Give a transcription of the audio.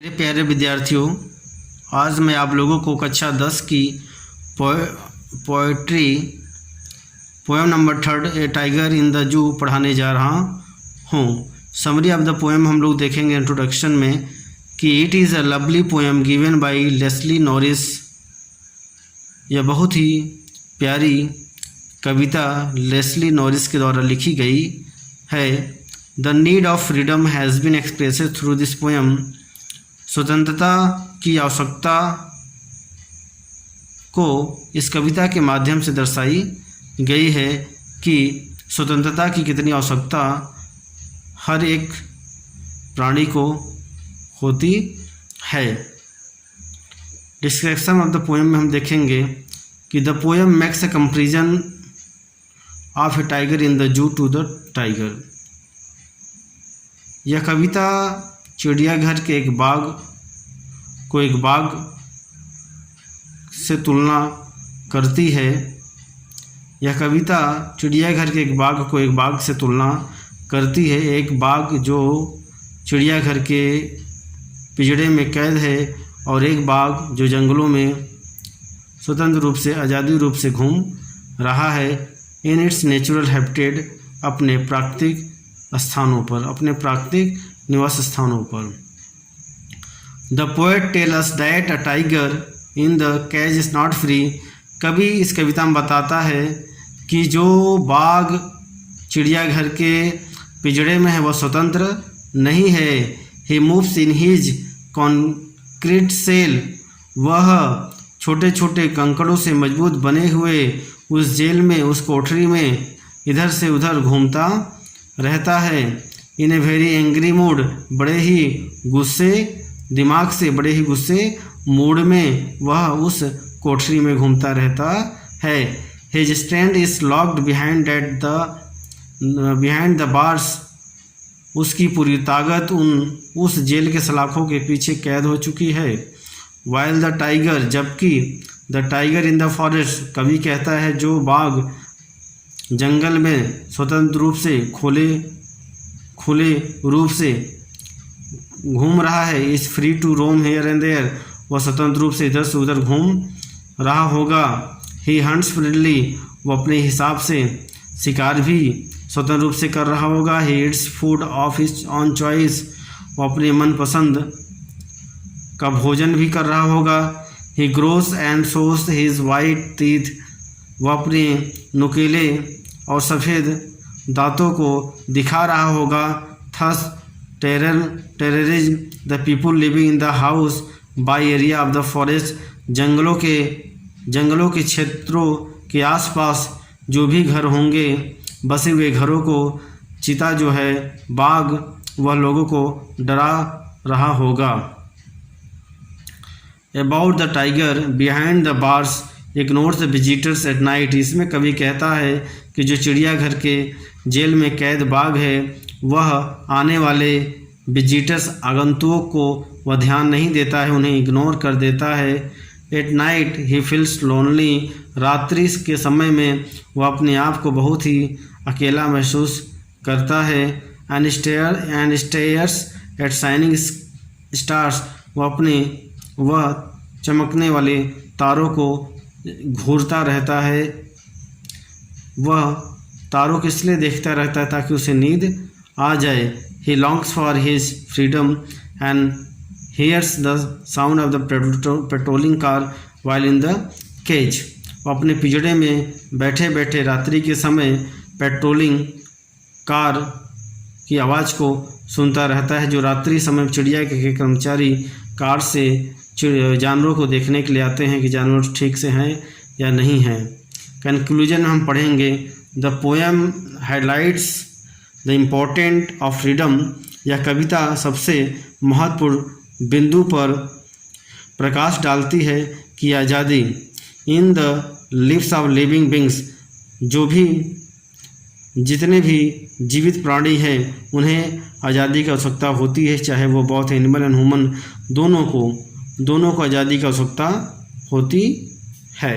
मेरे प्यारे विद्यार्थियों, आज मैं आप लोगों को कक्षा 10 की poetry poem number 3 A tiger in the जू पढ़ाने जा रहा हूँ। समरी ऑफ द पोएम हम लोग देखेंगे इंट्रोडक्शन में कि it is a lovely poem given by Leslie Norris. यह बहुत ही प्यारी कविता लेस्ली नॉरिस के द्वारा लिखी गई है। The need of freedom has been expressed through this poem. स्वतंत्रता की आवश्यकता को इस कविता के माध्यम से दर्शाई गई है कि स्वतंत्रता की कितनी आवश्यकता हर एक प्राणी को होती है। डिस्क्रिप्शन ऑफ द पोएम में हम देखेंगे कि the poem makes a comparison of a tiger in the zoo to the tiger. यह कविता चिड़ियाघर के एक बाग से तुलना करती है। यह कविता चिड़ियाघर के एक बाग से तुलना करती है। एक बाग जो चिड़ियाघर के पिंजड़े में कैद है और एक बाग जो जंगलों में स्वतंत्र रूप से आज़ादी रूप से घूम रहा है इन इट्स नेचुरल हैबिटेट, अपने प्राकृतिक स्थानों पर, अपने प्राकृतिक निवास स्थानों पर। The poet tell us that a tiger in the cage is not free. कवि इस कविता में बताता है कि जो बाघ चिड़ियाघर के पिंजड़े में है वह स्वतंत्र नहीं है। He moves in his concrete cell. वह छोटे छोटे कंकड़ों से मजबूत बने हुए उस जेल में, उस कोठरी में इधर से उधर घूमता रहता है। इन ए वेरी एंग्री मूड, बड़े ही गुस्से मूड में वह उस कोठरी में घूमता रहता है। His stand is locked behind the bars. उसकी पूरी ताकत उस जेल के सलाखों के पीछे कैद हो चुकी है। वाइल द टाइगर, जबकि the tiger in the forest, कवि कहता है जो बाघ जंगल में स्वतंत्र रूप से खुले रूप से घूम रहा है, is free to roam here and there, वह स्वतंत्र रूप से इधर से उधर घूम रहा होगा। ही हंट्स फ्रीली, वो अपने हिसाब से शिकार भी स्वतंत्र रूप से कर रहा होगा। He eats food of his own choice, वो अपने मनपसंद का भोजन भी कर रहा होगा। He growls and shows his white teeth, वह अपने नुकीले और सफ़ेद दांतों को दिखा रहा होगा। Thus terrorism the people living in the house by area of the forest. जंगलों के क्षेत्रों के आसपास जो भी घर होंगे, बसे हुए घरों को चीता जो है बाघ, वह लोगों को डरा रहा होगा। About the tiger behind the bars ignores the visitors at night. इसमें कवि कहता है कि जो चिड़ियाघर के जेल में कैद बाघ है वह आने वाले विजिटर्स, आगंतुकों को वह ध्यान नहीं देता है, उन्हें इग्नोर कर देता है। At night he feels lonely, रात्रि के समय में वह अपने आप को बहुत ही अकेला महसूस करता है। And stairs eight shining stars, वह चमकने वाले तारों को घूरता रहता है। वह तारों को इसलिए देखता रहता है ताकि उसे नींद आ जाए। He longs for his freedom and hears the sound of the patrolling car while in the cage. वो अपने पिंजड़े में बैठे बैठे रात्रि के समय पेट्रोलिंग कार की आवाज़ को सुनता रहता है। जो रात्रि समय चिड़िया के कर्मचारी कार से जानवरों को देखने के लिए आते हैं कि जानवर ठीक से हैं या नहीं हैं। कंक्लूजन में हम पढ़ेंगे the poem highlights the important of freedom. यह कविता सबसे महत्वपूर्ण बिंदु पर प्रकाश डालती है कि आज़ादी in the leaves of living beings, जितने भी जीवित प्राणी हैं उन्हें आज़ादी की आवश्यकता होती है, चाहे वो बोथ एनिमल एंड ह्यूमन, दोनों को आज़ादी की आवश्यकता होती है।